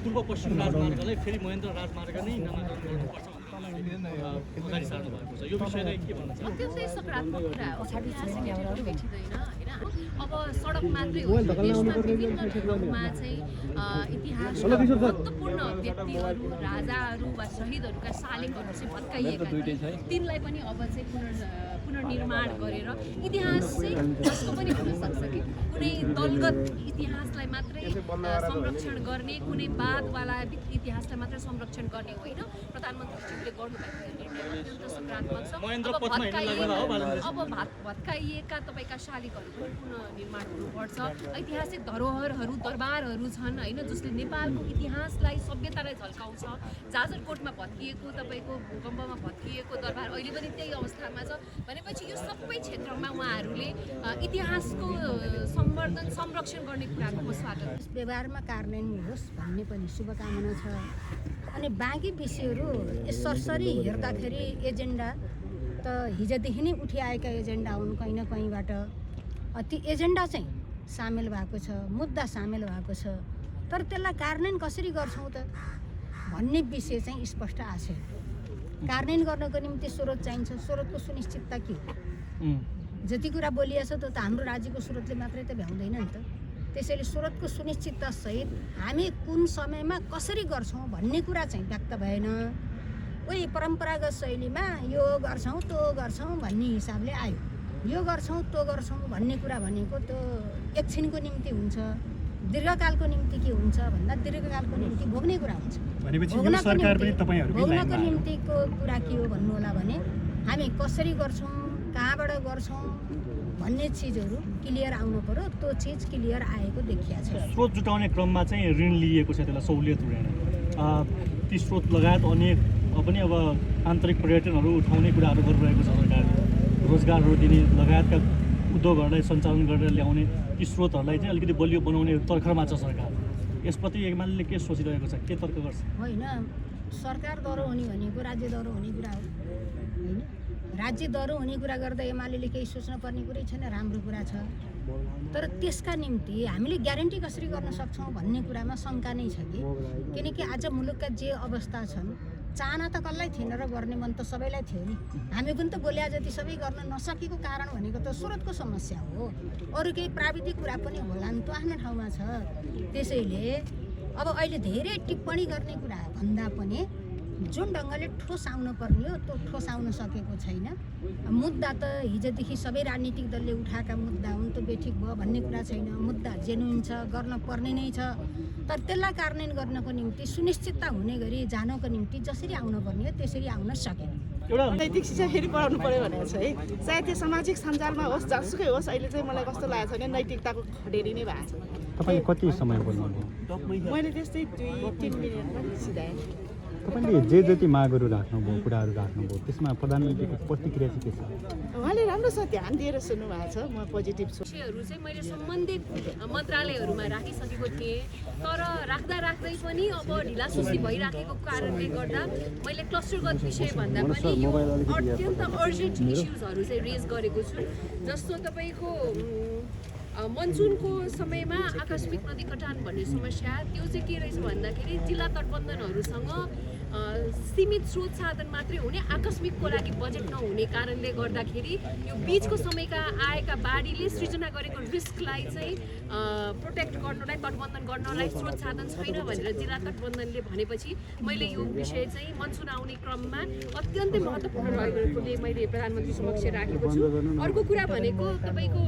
पूर्व पश्चिम राजमार्गलाई फेरि महेन्द्र राजमार्ग नै नामाकरण गर्नुपर्छ अगाडि सार्नु भएको छ। यो विषयलाई के भन्न चाहनुहुन्छ? अत्यन्तै सकारात्मक कुरा हो। ऐतिहासिक घटनाहरू भेटिँदैन होइन। अब सडक मात्रै हो, देशमा विभिन्न ठाउँमा चाहिँ इतिहासका महत्त्वपूर्ण व्यक्तिहरू, राजाहरू वा शहीदहरूका शालिगहरू चाहिँ भत्काइएका छन्। तिनलाई पनि अब चाहिँ पुनर्निर्माण गरेर इतिहास चाहिँ जसको पनि हुनसक्छ कि कुनै दलगत इतिहासलाई मात्रै संरक्षण गर्ने, कुनै वादवाला इतिहासलाई मात्रै संरक्षण गर्ने होइन। प्रधानमन्त्रीज्यूले गर्नुभएको निर्णय अत्यन्त सकारात्मक छ। अब भत्काइएका तपाईँका शालिगहरू पनि पुनर्निर्माण हुनुपर्छ। ऐतिहासिक धरोहरहरू, दरबारहरू छन् होइन, जसले नेपालको इतिहासलाई, सभ्यतालाई झल्काउँछ। जाजरकोटमा भत्किएको, तपाईँको भूकम्पमा भत्किएको दरबार अहिले पनि त्यही अवस्थामा छ भनेपछि यो सबै क्षेत्रमा उहाँहरूले इतिहासको संवर्धन, संरक्षण गर्ने कुराको म स्वागत। व्यवहारमा कार्यान्वयन होस् भन्ने पनि शुभकामना छ। अनि बाँकी विषयहरू सरसरी हेर्दाखेरि एजेन्डा त हिजोदेखि नै उठिआएका एजेन्डा हुन् कहीँ न कहीँबाट। ती एजेन्डा चाहिँ सामेल भएको छ, मुद्दा सामेल भएको छ, तर त्यसलाई कार्यान्वयन कसरी गर्छौँ त भन्ने विषय चाहिँ स्पष्ट आशय। कार्यान्वयन गर्नको निम्ति स्रोत चाहिन्छ। स्रोतको सुनिश्चितता के हो? जति कुरा बोलिएछ त हाम्रो राज्यको स्रोतले मात्रै त भ्याउँदैन नि त। त्यसैले स्रोतको सुनिश्चितता सहित हामी कुन समयमा कसरी गर्छौँ भन्ने कुरा चाहिँ व्यक्त भएन। उही परम्परागत शैलीमा यो गर्छौँ त्यो गर्छौँ भन्ने हिसाबले आयो। यो गर्छौँ त्यो गर्छौँ भन्ने कुरा भनेको त्यो एकछिनको निम्ति हुन्छ, दीर्घकालको निम्ति के हुन्छ भन्दा दीर्घकालको निम्ति भोग्ने कुरा हुन्छ। भोग्नको निम्तिको कुरा के हो भन्नु होला भने हामी कसरी गर्छौँ, कहाँबाट गर्छौँ भन्ने चिजहरू क्लियर आउनु पर्यो। त्यो चिज क्लियर आएको देखिया छ। स्रोत जुटाउने क्रममा चाहिँ ऋण लिएको छ, त्यसलाई सहुलियत हुँदैन। ती स्रोत लगायत अनेक पनि अब आन्तरिक पर्यटनहरू उठाउने कुराहरू गरिरहेको छ सरकारले। रोजगारहरू दिने लगायतका उद्योगहरूलाई सञ्चालन गरेर ल्याउने ती स्रोतहरूलाई चाहिँ अलिकति बलियो बनाउने तर्खरमा छ सरकार। यसप्रति एमाले के सोचिरहेको छ, के तर्क गर्छ? होइन, सरकार दह्रो हुने भनेको राज्य दह्रो हुने कुरा हो होइन। राज्य दह्रो हुने कुरा गर्दा एमाले केही सोच्न पर्ने कुरै छैन, राम्रो कुरा छ। तर त्यसका निम्ति हामीले ग्यारेन्टी कसरी गर्न सक्छौँ भन्ने कुरामा शङ्का नै छ कि किनकि आज मुलुकका जे अवस्था छन्, चाहना त कसलाई थिएन र गर्ने मन त सबैलाई थियो नि। हामी पनि त बोल्या जति सबै गर्न नसकेको कारण भनेको त स्रोतको समस्या हो। अरू केही प्राविधिक कुरा पनि होला नि, त्यो आफ्नो ठाउँमा छ। त्यसैले अब अहिले धेरै टिप्पणी गर्ने कुरा भन्दा पनि जुन ढङ्गले ठोस आउनु पर्ने हो त्यो ठोस आउन सकेको छैन। मुद्दा त हिजोदेखि सबै राजनीतिक दलले उठाएका मुद्दा हुन्, त्यो बेठिक भयो भन्ने कुरा छैन। मुद्दा जेन्युन छ, गर्न पर्ने नै छ। तर त्यसलाई कार्यान्वयन गर्नको निम्ति सुनिश्चितता हुने गरी जानको निम्ति जसरी आउन पर्ने हो त्यसरी आउन सकेन। एउटा नैतिक शिक्षा फेरि पढाउनु पर्यो भनेको छ है। चाहे त्यो सामाजिक सञ्जालमा होस्, जसुकै होस्, अहिले चाहिँ मलाई कस्तो लागेको छ भने नैतिकताको खडेरी नै भएको छ। तपाईले कति समय बोल्नुभयो? मैले त्यस्तै 2-3 मिनटमा सिधाएँ। तपाईँले जे जति मागहरू राख्नुभयो, कुराहरू राख्नुभयो, त्यसमा प्रधानमन्त्रीको प्रतिक्रिया चाहिँ के छ? उहाँले राम्रोसँग ध्यान दिएर सुन्नु भएको छ। म पोजिटिभ छु। विषयहरू चाहिँ मैले सम्बन्धित मन्त्रालयहरूमा राखिसकेको थिएँ, तर राख्दै पनि अब ढिलासुस्ती भइराखेको कारणले गर्दा मैले क्लस्टरगत विषय भन्दा पनि यो अत्यन्त अर्जेन्ट इस्युजहरू चाहिँ रेज गरेको छु। जस्तो तपाईँको मनसुनको समयमा आकस्मिक नदी कटान भन्ने समस्या, त्यो चाहिँ के रहेछ भन्दाखेरि जिल्ला तटबन्धनहरूसँग सीमित स्रोत साधन मात्रै हुने, आकस्मिकको लागि बजेट नहुने कारणले गर्दाखेरि यो बिचको समयका आएका बाढीले सृजना गरेको रिस्कलाई चाहिँ प्रोटेक्ट गर्नलाई, तटबन्धन गर्नलाई स्रोत साधन छैन भनेर जिल्ला तटबन्धनले भनेपछि मैले यो विषय चाहिँ मनसुन आउने क्रममा अत्यन्तै महत्त्वपूर्ण रहेकोले मैले प्रधानमन्त्री समक्ष राखेको छु। अर्को कुरा भनेको तपाईँको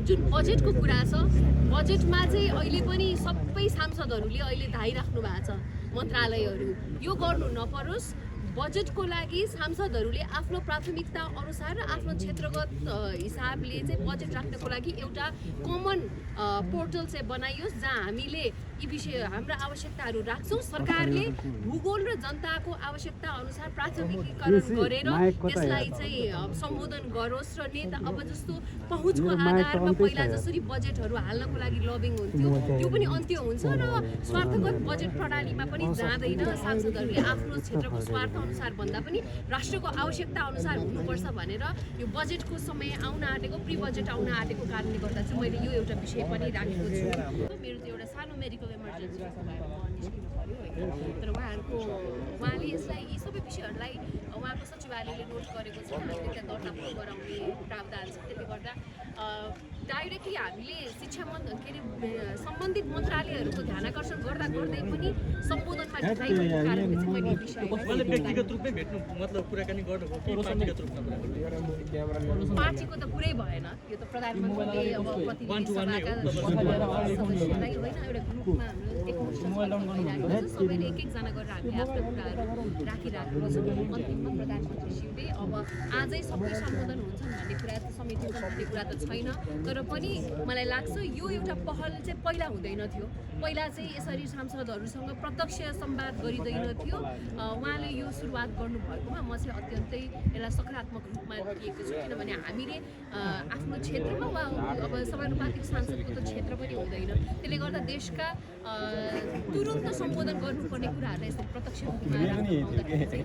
जुन बजेटको कुरा छ, बजेटमा चाहिँ अहिले पनि सबै सांसदहरूले अहिले धाइराख्नु भएको छ मन्त्रालयहरू, यो गर्नु नपरोस्। बजेटको लागि सांसदहरूले आफ्नो प्राथमिकता अनुसार र आफ्नो क्षेत्रगत हिसाबले चाहिँ बजेट राख्नको लागि एउटा कमन पोर्टल चाहिँ बनाइयोस् जहाँ हामीले यी विषय हाम्रा आवश्यकताहरू राख्छौँ। सरकारले भूगोल र जनताको आवश्यकता अनुसार प्राथमिकीकरण गरेर त्यसलाई चाहिँ सम्बोधन गरोस् र नेता अब जस्तो पहुँचको आधारमा पहिला जसरी बजेटहरू हाल्नको लागि लबिङ हुन्थ्यो त्यो पनि अन्त्य हुन्छ र स्वार्थगत बजेट प्रणालीमा पनि जाँदैन। सांसदहरूले आफ्नो क्षेत्रको स्वार्थ अनुसार भन्दा पनि राष्ट्रको आवश्यकता अनुसार हुनुपर्छ भनेर यो बजेटको समय आउन आँटेको, प्री बजेट आउन आँटेको कारणले गर्दा चाहिँ मैले यो एउटा विषय पनि राखेको छु। मेरो त्यो एउटा सानो मेडिकल इमर्जेन्सी उहाँको उहाँले यसलाई यी सबै विषयहरूलाई उहाँको सचिवालयले नोट गरेको छ अनि त्यसलाई दर्ता पनि गराउने प्रावधान छ। त्यसले गर्दा डाइरेक्टली हामीले शिक्षा के अरे सम्बन्धित मन्त्रालयहरूको ध्यानाकर्षण गर्दा गर्दै पनि सम्बोधनमा ढिलाइ भएको कारणले चाहिँ मैले यो विषयलाई उहाँले व्यक्तिगत रूपमै भेट्नु मतलब कुराकानी गर्नुभयो कि पार्टीगत रूपमा पार्टीको त कुरै भएन, यो त प्रधानमन्त्रीले अब प्रतिनिधि सभाका सदस्यलाई होइन एउटा ग्रुपमा हाम्रो एकमुष्ट छलफल भइरहेको छ। सबैले एक एकजना गरेर हामीले आफ्ना कुराहरू राखिराखेको छौँ। अन्तिममा प्रधानमन्त्रीज्यूले अब आजै सबै सम्बोधन हुन्छन् भन्ने कुरा त समेटिन्छन् भन्ने कुरा त छैन, तर पनि मलाई लाग्छ यो एउटा पहल चाहिँ पहिला हुँदैन थियो। पहिला चाहिँ यसरी सांसदहरूसँग प्रत्यक्ष संवाद गरिँदैन थियो। उहाँले यो सुरुवात गर्नुभएकोमा म चाहिँ अत्यन्तै यसलाई सकारात्मक रूपमा लिएको छु, किनभने हामीले आफ्नो क्षेत्रमा वा अब समानुपातिक सांसदको त क्षेत्र पनि हुँदैन। त्यसले गर्दा देशका तुरुन्त सम्बोधन गर्नुपर्ने कुराहरूलाई यसरी प्रत्यक्ष रूपमा राख्नुपर्दाखेरि चाहिँ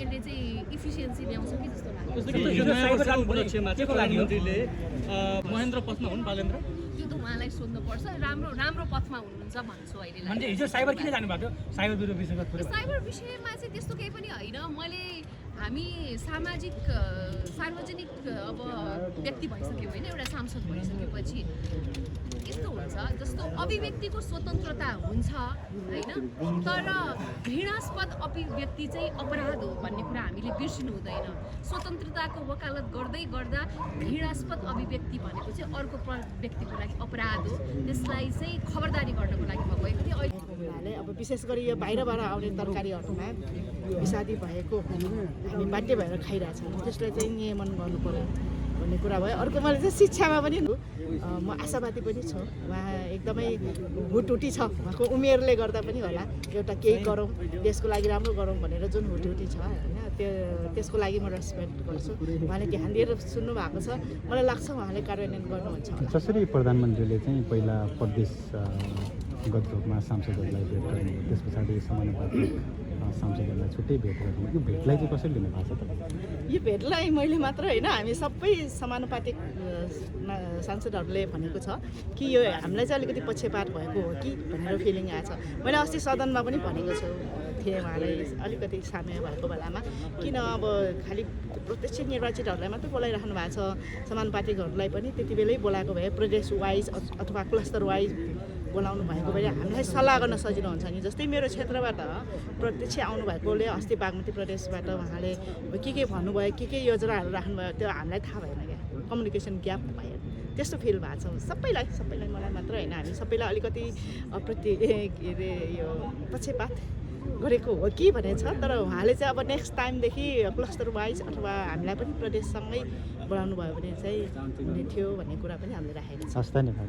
यसले चाहिँ इफिसियन्सी ल्याउँछ कि जस्तो लाग्छ। जस्तो कि यो नयाँ वर्षको उपलक्ष्यमा चाहिँ प्रधानमन्त्रीले महेन्द्र पथमा हुन् बालेन्द्र त्यो त उहाँलाई सोध्नुपर्छ। राम्रो पथमा हुनुहुन्छ भन्छु अहिले। म्हणजे हिजो साइबर किन जानुभएको थियो? साइबर ब्युरो विषयमा थोरै साइबर विषयमा चाहिँ त्यस्तो केही पनि होइन। हामी सार्वजनिक अब व्यक्ति भइसक्यौँ होइन, एउटा सांसद भइसकेपछि यस्तो हुन्छ जस्तो अभिव्यक्तिको स्वतन्त्रता हुन्छ होइन, तर घृणास्पद अभिव्यक्ति चाहिँ अपराध हो भन्ने कुरा हामीले बिर्सिनु हुँदैन। स्वतन्त्रताको वकालत गर्दै गर्दा घृणास्पद अभिव्यक्ति भनेको चाहिँ अर्को व्यक्तिको लागि अपराध हो। त्यसलाई चाहिँ खबरदारी गर्नको लागि म गएको थिएँ। अहिले अब विशेष गरी यो बाहिरबाट आउने तरकारीहरूमा विषादी भएको हामी बाध्य भएर खाइरहेछौँ, त्यसलाई चाहिँ नियमन गर्नु पर्यो भन्ने कुरा भयो। अर्को मैले चाहिँ शिक्षामा पनि म आशावादी पनि छु। उहाँ एकदमै हुटहुटी छ, उहाँको उमेरले गर्दा पनि होला एउटा केही गरौँ, देशको लागि राम्रो गरौँ भनेर जुन हुटहुटी छ होइन, त्यसको लागि म रेस्पेक्ट गर्छु। उहाँले ध्यान दिएर सुन्नु भएको छ, मलाई लाग्छ उहाँले कार्यान्वयन गर्नुहुन्छ होला। जसरी प्रधानमन्त्रीले चाहिँ पहिला प्रदेशगत रूपमा सांसदहरूलाई भेट गर्नु, त्यस पछाडि समानुपातिक सांसदहरूलाई छुट्टै भेट गर्नु, यो भेटलाई चाहिँ कसरी लिनु भएको छ तपाईँ? यो भेटलाई मैले मात्र होइन, हामी सबै समानुपातिक सांसदहरूले भनेको छ कि यो हामीलाई चाहिँ अलिकति पक्षपात भएको हो कि भनेर फिलिङ आएको छ। मैले अस्ति सदनमा पनि भनेको छु थिएँ उहाँलाई अलिकति साम्य भएको बेलामा, किन अब खालि प्रत्यक्ष निर्वाचितहरूलाई मात्रै बोलाइराख्नु भएको छ, समानुपातिकहरूलाई पनि त्यति बेलै बोलाएको भए प्रदेश वाइज अथवा क्लस्टर वाइज बोलाउनु भएको भए हामीलाई सल्लाह गर्न सजिलो हुन्छ नि। जस्तै मेरो क्षेत्रबाट प्रत्यक्ष आउनुभएकोले अस्ति बागमती प्रदेशबाट उहाँले के भन्नुभयो, के योजनाहरू राख्नुभयो, त्यो हामीलाई थाहा भएन क्या, कम्युनिकेसन ग्याप भयो। त्यस्तो फिल भएको छ सबैलाई मलाई मात्र होइन, हामी सबैलाई अलिकति के अरे यो पक्षपात गरेको हो कि भन्ने छ। तर उहाँले चाहिँ अब नेक्स्ट टाइमदेखि क्लस्टर वाइज अथवा हामीलाई पनि प्रदेशसँगै बोलाउनु भयो भने चाहिँ हुने थियो भन्ने कुरा पनि हामीले राखेको छ। हस्, धन्यवाद।